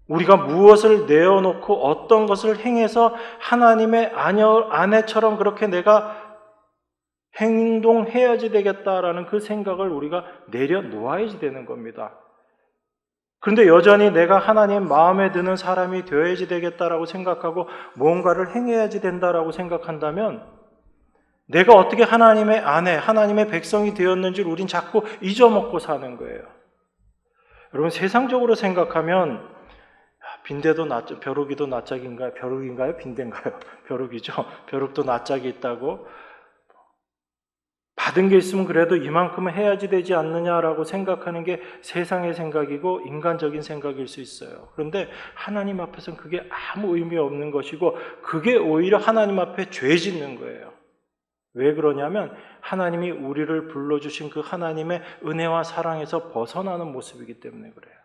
우리가 무엇을 내어놓고 어떤 것을 행해서 하나님의 아내처럼 그렇게 내가 행동해야지 되겠다라는 그 생각을 우리가 내려놓아야지 되는 겁니다. 그런데 여전히 내가 하나님 마음에 드는 사람이 되어야지 되겠다라고 생각하고 뭔가를 행해야지 된다라고 생각한다면, 내가 어떻게 하나님의 아내, 하나님의 백성이 되었는지를 우린 자꾸 잊어먹고 사는 거예요. 여러분, 세상적으로 생각하면 빈대도 벼룩이도 낯짝인가요? 벼룩인가요? 빈대인가요? 벼룩이죠. 벼룩도 낯짝이 있다고. 받은 게 있으면 그래도 이만큼은 해야지 되지 않느냐라고 생각하는 게 세상의 생각이고 인간적인 생각일 수 있어요. 그런데 하나님 앞에서는 그게 아무 의미 없는 것이고 그게 오히려 하나님 앞에 죄 짓는 거예요. 왜 그러냐면 하나님이 우리를 불러주신 그 하나님의 은혜와 사랑에서 벗어나는 모습이기 때문에 그래요.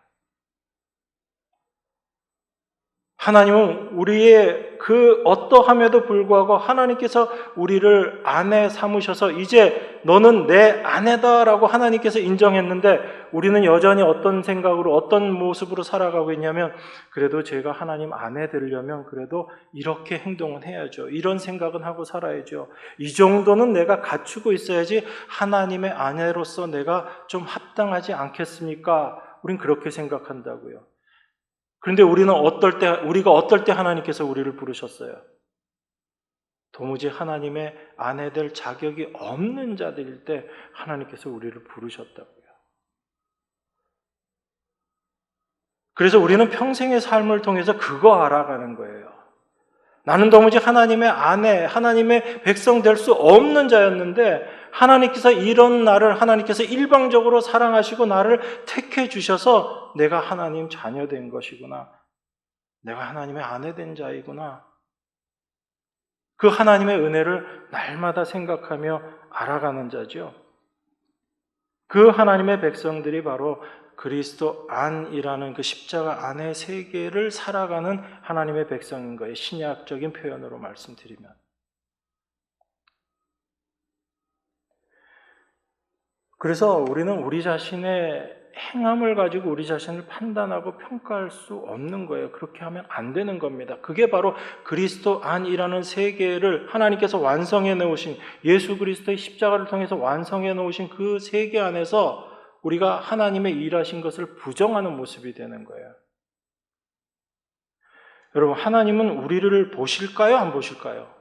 하나님은 우리의 그 어떠함에도 불구하고 하나님께서 우리를 아내 삼으셔서 이제 너는 내 아내다라고 하나님께서 인정했는데 우리는 여전히 어떤 생각으로 어떤 모습으로 살아가고 있냐면 그래도 제가 하나님 아내 되려면 그래도 이렇게 행동은 해야죠. 이런 생각은 하고 살아야죠. 이 정도는 내가 갖추고 있어야지 하나님의 아내로서 내가 좀 합당하지 않겠습니까? 우린 그렇게 생각한다고요. 그런데 우리가 어떨 때 하나님께서 우리를 부르셨어요? 도무지 하나님의 아내 될 자격이 없는 자들일 때 하나님께서 우리를 부르셨다고요. 그래서 우리는 평생의 삶을 통해서 그거 알아가는 거예요. 나는 도무지 하나님의 아내, 하나님의 백성 될 수 없는 자였는데 하나님께서 이런 나를 하나님께서 일방적으로 사랑하시고 나를 택해 주셔서 내가 하나님 자녀 된 것이구나. 내가 하나님의 아내 된 자이구나. 그 하나님의 은혜를 날마다 생각하며 알아가는 자죠. 그 하나님의 백성들이 바로 그리스도 안이라는 그 십자가 안의 세계를 살아가는 하나님의 백성인 거예요. 신약적인 표현으로 말씀드리면. 그래서 우리는 우리 자신의 행함을 가지고 우리 자신을 판단하고 평가할 수 없는 거예요. 그렇게 하면 안 되는 겁니다. 그게 바로 그리스도 안이라는 세계를 하나님께서 완성해 놓으신 예수 그리스도의 십자가를 통해서 완성해 놓으신 그 세계 안에서 우리가 하나님의 일하신 것을 부정하는 모습이 되는 거예요. 여러분, 하나님은 우리를 보실까요? 안 보실까요?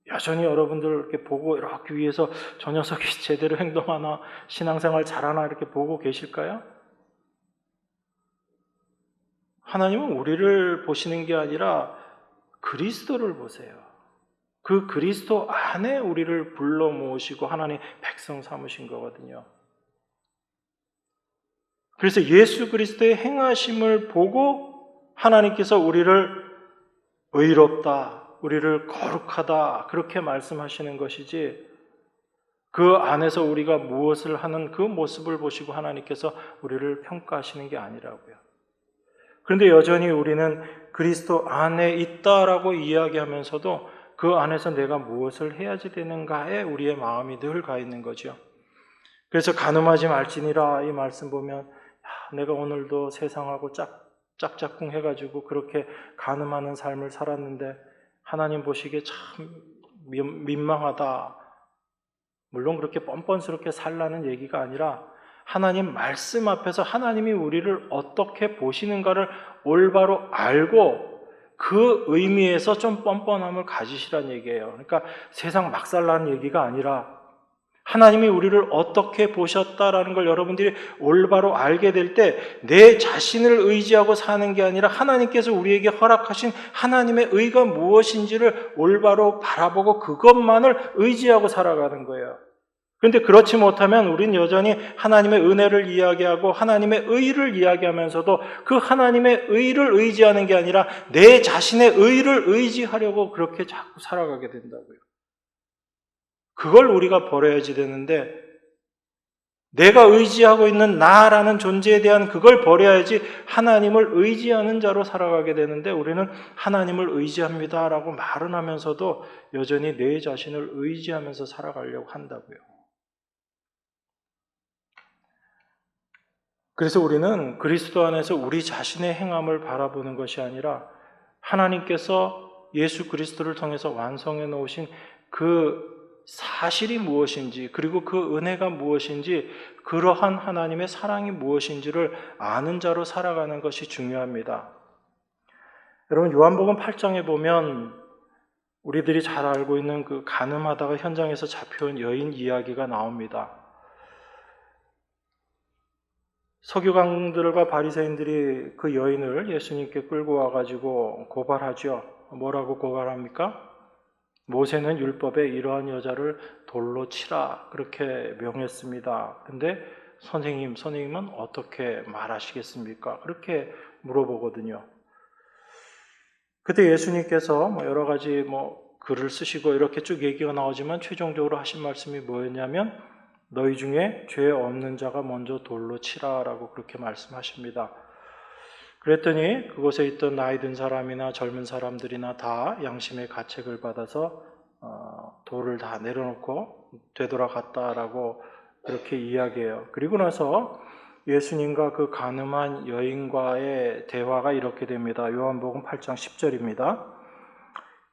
여전히 여러분들 이렇게 보고 이렇게 위해서 저 녀석이 제대로 행동하나 신앙생활 잘하나 이렇게 보고 계실까요? 하나님은 우리를 보시는 게 아니라 그리스도를 보세요. 그 그리스도 안에 우리를 불러 모으시고 하나님 백성 삼으신 거거든요. 그래서 예수 그리스도의 행하심을 보고 하나님께서 우리를 의롭다, 우리를 거룩하다 그렇게 말씀하시는 것이지 그 안에서 우리가 무엇을 하는 그 모습을 보시고 하나님께서 우리를 평가하시는 게 아니라고요. 그런데 여전히 우리는 그리스도 안에 있다라고 이야기하면서도 그 안에서 내가 무엇을 해야지 되는가에 우리의 마음이 늘 가 있는 거죠. 그래서 가늠하지 말지니라 이 말씀 보면 내가 오늘도 세상하고 짝짝꿍 해가지고 그렇게 가늠하는 삶을 살았는데 하나님 보시기에 참 민망하다. 물론 그렇게 뻔뻔스럽게 살라는 얘기가 아니라 하나님 말씀 앞에서 하나님이 우리를 어떻게 보시는가를 올바로 알고 그 의미에서 좀 뻔뻔함을 가지시란 얘기예요. 그러니까 세상 막 살라는 얘기가 아니라 하나님이 우리를 어떻게 보셨다라는 걸 여러분들이 올바로 알게 될 때 내 자신을 의지하고 사는 게 아니라 하나님께서 우리에게 허락하신 하나님의 의가 무엇인지를 올바로 바라보고 그것만을 의지하고 살아가는 거예요. 그런데 그렇지 못하면 우린 여전히 하나님의 은혜를 이야기하고 하나님의 의를 이야기하면서도 그 하나님의 의를 의지하는 게 아니라 내 자신의 의를 의지하려고 그렇게 자꾸 살아가게 된다고요. 그걸 우리가 버려야지 되는데 내가 의지하고 있는 나라는 존재에 대한 그걸 버려야지 하나님을 의지하는 자로 살아가게 되는데 우리는 하나님을 의지합니다라고 말은 하면서도 여전히 내 자신을 의지하면서 살아가려고 한다고요. 그래서 우리는 그리스도 안에서 우리 자신의 행함을 바라보는 것이 아니라 하나님께서 예수 그리스도를 통해서 완성해 놓으신 그 사실이 무엇인지 그리고 그 은혜가 무엇인지 그러한 하나님의 사랑이 무엇인지를 아는 자로 살아가는 것이 중요합니다. 여러분 요한복음 8장에 보면 우리들이 잘 알고 있는 그 간음하다가 현장에서 잡혀온 여인 이야기가 나옵니다. 서기관들과 바리새인들이 그 여인을 예수님께 끌고 와가지고 고발하죠. 뭐라고 고발합니까? 모세는 율법에 이러한 여자를 돌로 치라 그렇게 명했습니다. 근데 선생님은 어떻게 말하시겠습니까? 그렇게 물어보거든요. 그때 예수님께서 여러 가지 글을 쓰시고 이렇게 쭉 얘기가 나오지만 최종적으로 하신 말씀이 뭐였냐면 너희 중에 죄 없는 자가 먼저 돌로 치라라고 그렇게 말씀하십니다. 그랬더니 그곳에 있던 나이 든 사람이나 젊은 사람들이나 다 양심의 가책을 받아서 돌을 다 내려놓고 되돌아갔다라고 그렇게 이야기해요. 그리고 나서 예수님과 그 간음한 여인과의 대화가 이렇게 됩니다. 요한복음 8장 10절입니다.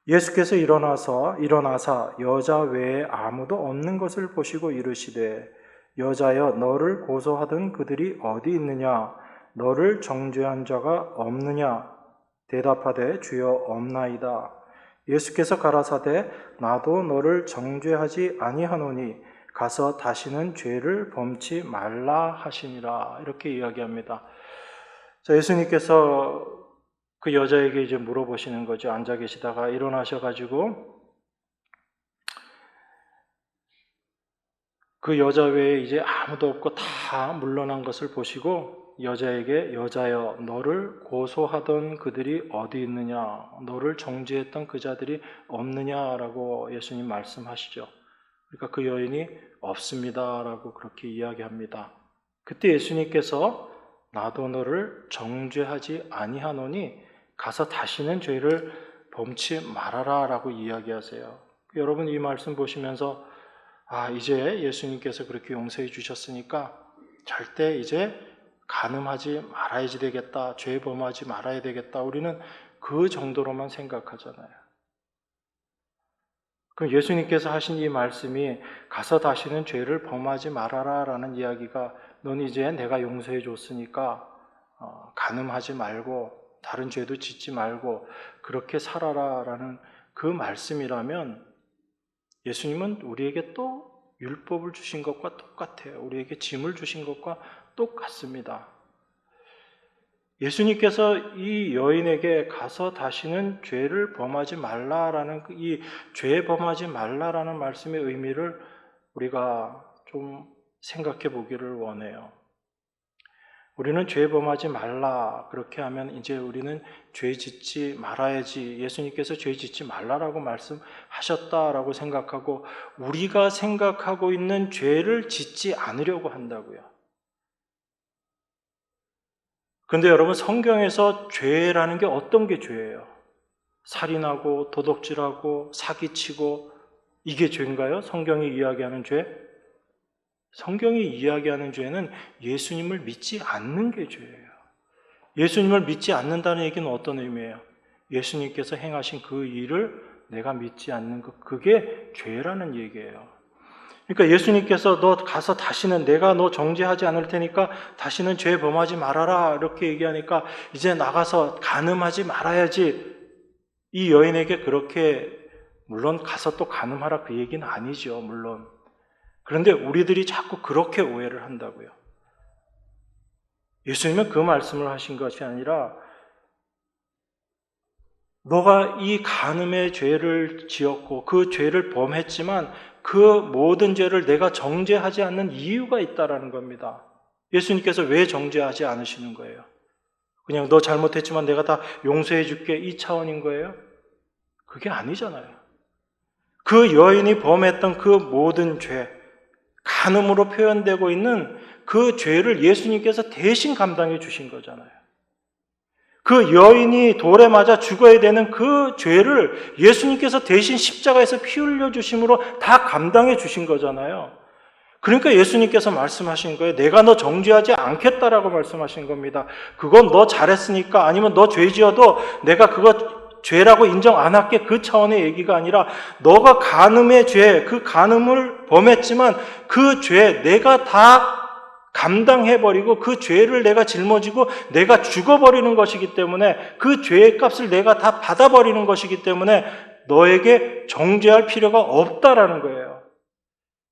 예수께서 일어나사 여자 외에 아무도 없는 것을 보시고 이르시되 여자여 너를 고소하던 그들이 어디 있느냐 너를 정죄한 자가 없느냐 대답하되 주여 없나이다. 예수께서 가라사대 나도 너를 정죄하지 아니하노니 가서 다시는 죄를 범치 말라 하시니라 이렇게 이야기합니다. 자, 예수님께서 그 여자에게 이제 물어보시는 거죠. 앉아 계시다가 일어나셔가지고 그 여자 외에 이제 아무도 없고 다 물러난 것을 보시고 여자에게 여자여 너를 고소하던 그들이 어디 있느냐 너를 정죄했던 그 자들이 없느냐라고 예수님 말씀하시죠. 그러니까 그 여인이 없습니다라고 그렇게 이야기합니다. 그때 예수님께서 나도 너를 정죄하지 아니하노니 가서 다시는 죄를 범치 말아라라고 이야기하세요. 여러분 이 말씀 보시면서 이제 예수님께서 그렇게 용서해 주셨으니까 절대 이제 간음하지 말아야지 되겠다, 죄 범하지 말아야 되겠다. 우리는 그 정도로만 생각하잖아요. 그럼 예수님께서 하신 이 말씀이 가서 다시는 죄를 범하지 말아라라는 이야기가 넌 이제 내가 용서해 줬으니까 간음하지 말고 다른 죄도 짓지 말고 그렇게 살아라라는 그 말씀이라면 예수님은 우리에게 또 율법을 주신 것과 똑같아요. 우리에게 짐을 주신 것과 똑같습니다. 예수님께서 이 여인에게 가서 다시는 죄를 범하지 말라라는 이 죄 범하지 말라라는 말씀의 의미를 우리가 좀 생각해 보기를 원해요. 우리는 죄 범하지 말라 그렇게 하면 이제 우리는 죄 짓지 말아야지 예수님께서 죄 짓지 말라라고 말씀하셨다라고 생각하고 우리가 생각하고 있는 죄를 짓지 않으려고 한다고요. 그런데 여러분 성경에서 죄라는 게 어떤 게 죄예요? 살인하고 도둑질하고 사기치고 이게 죄인가요? 성경이 이야기하는 죄? 성경이 이야기하는 죄는 예수님을 믿지 않는 게 죄예요. 예수님을 믿지 않는다는 얘기는 어떤 의미예요? 예수님께서 행하신 그 일을 내가 믿지 않는 것, 그게 죄라는 얘기예요. 그러니까 예수님께서 너 가서 다시는 내가 너 정죄하지 않을 테니까 다시는 죄 범하지 말아라 이렇게 얘기하니까 이제 나가서 간음하지 말아야지 이 여인에게 그렇게 물론 가서 또 간음하라 그 얘기는 아니죠. 물론. 그런데 우리들이 자꾸 그렇게 오해를 한다고요. 예수님은 그 말씀을 하신 것이 아니라 너가 이 간음의 죄를 지었고 그 죄를 범했지만 그 모든 죄를 내가 정죄하지 않는 이유가 있다라는 겁니다. 예수님께서 왜 정죄하지 않으시는 거예요? 그냥 너 잘못했지만 내가 다 용서해 줄게 이 차원인 거예요? 그게 아니잖아요. 그 여인이 범했던 그 모든 죄, 간음으로 표현되고 있는 그 죄를 예수님께서 대신 감당해 주신 거잖아요. 그 여인이 돌에 맞아 죽어야 되는 그 죄를 예수님께서 대신 십자가에서 피 흘려 주심으로 다 감당해 주신 거잖아요. 그러니까 예수님께서 말씀하신 거예요. 내가 너 정죄하지 않겠다라고 말씀하신 겁니다. 그건 너 잘했으니까 아니면 너 죄 지어도 내가 그거 죄라고 인정 안 할게 그 차원의 얘기가 아니라 너가 간음의 죄, 그 간음을 범했지만 그 죄 내가 다 감당해버리고 그 죄를 내가 짊어지고 내가 죽어버리는 것이기 때문에 그 죄의 값을 내가 다 받아버리는 것이기 때문에 너에게 정죄할 필요가 없다라는 거예요.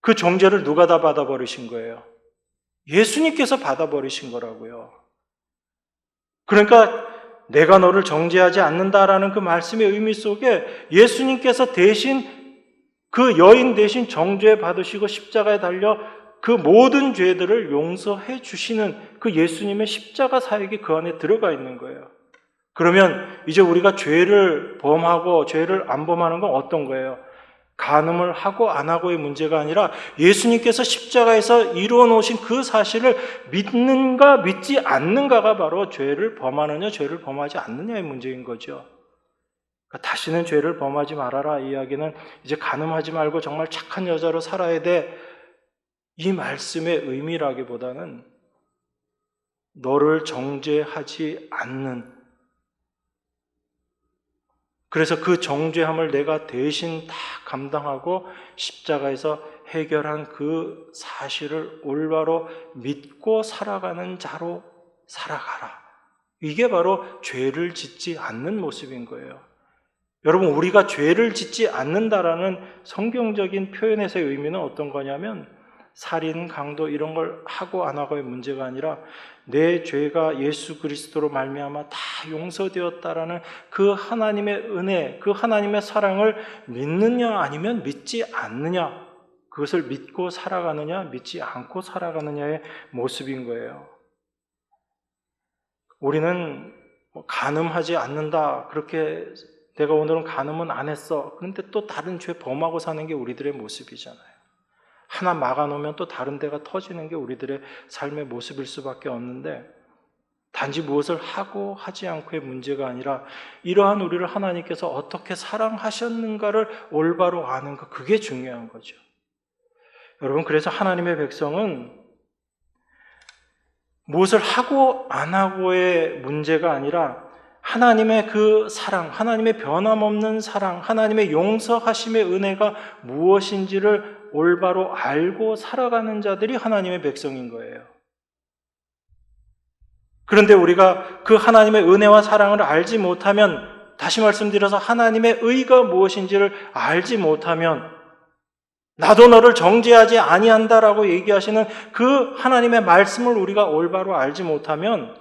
그 정죄를 누가 다 받아버리신 거예요? 예수님께서 받아버리신 거라고요. 그러니까 내가 너를 정죄하지 않는다라는 그 말씀의 의미 속에 예수님께서 대신 그 여인 대신 정죄 받으시고 십자가에 달려 그 모든 죄들을 용서해 주시는 그 예수님의 십자가 사역이 그 안에 들어가 있는 거예요. 그러면 이제 우리가 죄를 범하고 죄를 안 범하는 건 어떤 거예요? 간음을 하고 안 하고의 문제가 아니라 예수님께서 십자가에서 이루어 놓으신 그 사실을 믿는가 믿지 않는가가 바로 죄를 범하느냐 죄를 범하지 않느냐의 문제인 거죠. 그러니까 다시는 죄를 범하지 말아라 이야기는 이제 간음하지 말고 정말 착한 여자로 살아야 돼, 이 말씀의 의미라기보다는 너를 정죄하지 않는, 그래서 그 정죄함을 내가 대신 다 감당하고 십자가에서 해결한 그 사실을 올바로 믿고 살아가는 자로 살아가라. 이게 바로 죄를 짓지 않는 모습인 거예요. 여러분, 우리가 죄를 짓지 않는다라는 성경적인 표현에서의 의미는 어떤 거냐면 살인, 강도 이런 걸 하고 안 하고의 문제가 아니라 내 죄가 예수 그리스도로 말미암아 다 용서되었다라는 그 하나님의 은혜, 그 하나님의 사랑을 믿느냐 아니면 믿지 않느냐, 그것을 믿고 살아가느냐 믿지 않고 살아가느냐의 모습인 거예요. 우리는 간음하지 않는다, 그렇게 내가 오늘은 간음은 안 했어, 그런데 또 다른 죄 범하고 사는 게 우리들의 모습이잖아요. 하나 막아놓으면 또 다른 데가 터지는 게 우리들의 삶의 모습일 수밖에 없는데, 단지 무엇을 하고 하지 않고의 문제가 아니라 이러한 우리를 하나님께서 어떻게 사랑하셨는가를 올바로 아는 것, 그게 중요한 거죠. 여러분, 그래서 하나님의 백성은 무엇을 하고 안 하고의 문제가 아니라 하나님의 그 사랑, 하나님의 변함없는 사랑, 하나님의 용서하심의 은혜가 무엇인지를 올바로 알고 살아가는 자들이 하나님의 백성인 거예요. 그런데 우리가 그 하나님의 은혜와 사랑을 알지 못하면, 다시 말씀드려서 하나님의 의가 무엇인지를 알지 못하면, 나도 너를 정죄하지 아니한다라고 얘기하시는 그 하나님의 말씀을 우리가 올바로 알지 못하면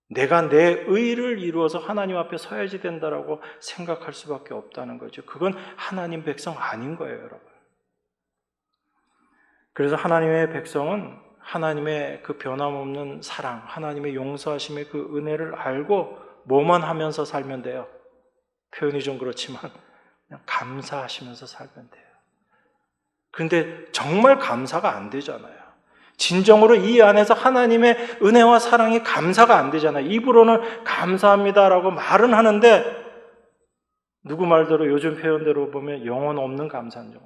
내가 내 의를 이루어서 하나님 앞에 서야지 된다라고 생각할 수밖에 없다는 거죠. 그건 하나님 백성 아닌 거예요, 여러분. 그래서 하나님의 백성은 하나님의 그 변함없는 사랑, 하나님의 용서하심의 그 은혜를 알고 뭐만 하면서 살면 돼요? 표현이 좀 그렇지만 그냥 감사하시면서 살면 돼요. 그런데 정말 감사가 안 되잖아요. 진정으로 이 안에서 하나님의 은혜와 사랑이 감사가 안 되잖아요. 입으로는 감사합니다라고 말은 하는데 누구 말대로 요즘 표현대로 보면 영혼 없는 감사인 줄.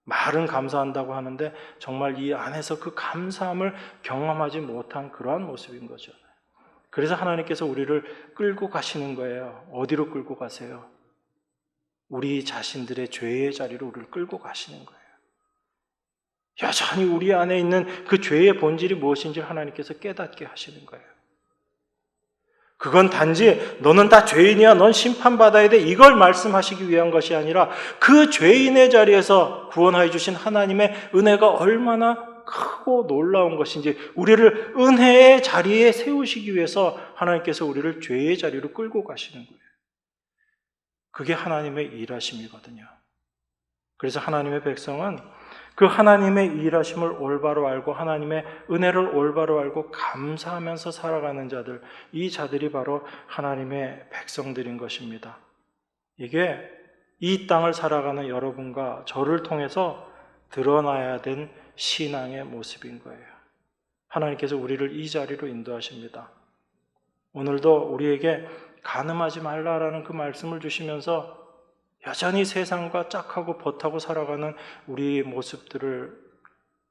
말은 감사한다고 하는데 정말 이 안에서 그 감사함을 경험하지 못한 그러한 모습인 거죠. 그래서 하나님께서 우리를 끌고 가시는 거예요. 어디로 끌고 가세요? 우리 자신들의 죄의 자리로 우리를 끌고 가시는 거예요. 여전히 우리 안에 있는 그 죄의 본질이 무엇인지 하나님께서 깨닫게 하시는 거예요. 그건 단지 너는 다 죄인이야, 넌 심판받아야 돼, 이걸 말씀하시기 위한 것이 아니라 그 죄인의 자리에서 구원하여 주신 하나님의 은혜가 얼마나 크고 놀라운 것인지 우리를 은혜의 자리에 세우시기 위해서 하나님께서 우리를 죄의 자리로 끌고 가시는 거예요. 그게 하나님의 일하심이거든요. 그래서 하나님의 백성은 그 하나님의 일하심을 올바로 알고 하나님의 은혜를 올바로 알고 감사하면서 살아가는 자들, 이 자들이 바로 하나님의 백성들인 것입니다. 이게 이 땅을 살아가는 여러분과 저를 통해서 드러나야 된 신앙의 모습인 거예요. 하나님께서 우리를 이 자리로 인도하십니다. 오늘도 우리에게 간음하지 말라라는 그 말씀을 주시면서 여전히 세상과 짝하고 벗하고 살아가는 우리의 모습들을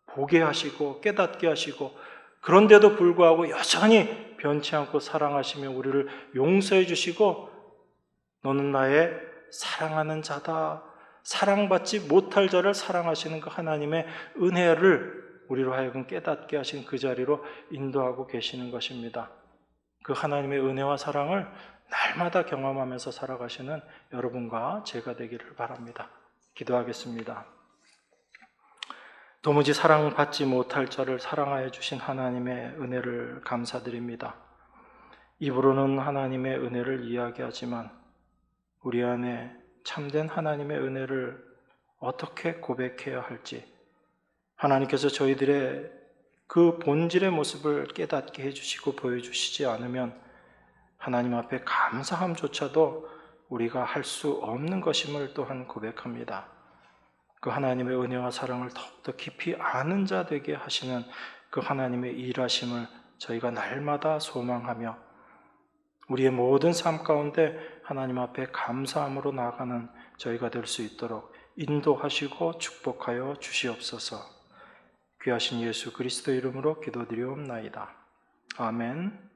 보게 하시고 깨닫게 하시고, 그런데도 불구하고 여전히 변치 않고 사랑하시며 우리를 용서해 주시고 너는 나의 사랑하는 자다, 사랑받지 못할 자를 사랑하시는 그 하나님의 은혜를 우리로 하여금 깨닫게 하신 그 자리로 인도하고 계시는 것입니다. 그 하나님의 은혜와 사랑을 날마다 경험하면서 살아가시는 여러분과 제가 되기를 바랍니다. 기도하겠습니다. 도무지 사랑받지 못할 자를 사랑하여 주신 하나님의 은혜를 감사드립니다. 입으로는 하나님의 은혜를 이야기하지만 우리 안에 참된 하나님의 은혜를 어떻게 고백해야 할지, 하나님께서 저희들의 그 본질의 모습을 깨닫게 해주시고 보여주시지 않으면 하나님 앞에 감사함조차도 우리가 할 수 없는 것임을 또한 고백합니다. 그 하나님의 은혜와 사랑을 더욱더 깊이 아는 자 되게 하시는 그 하나님의 일하심을 저희가 날마다 소망하며 우리의 모든 삶 가운데 하나님 앞에 감사함으로 나아가는 저희가 될 수 있도록 인도하시고 축복하여 주시옵소서. 귀하신 예수 그리스도 이름으로 기도드리옵나이다. 아멘.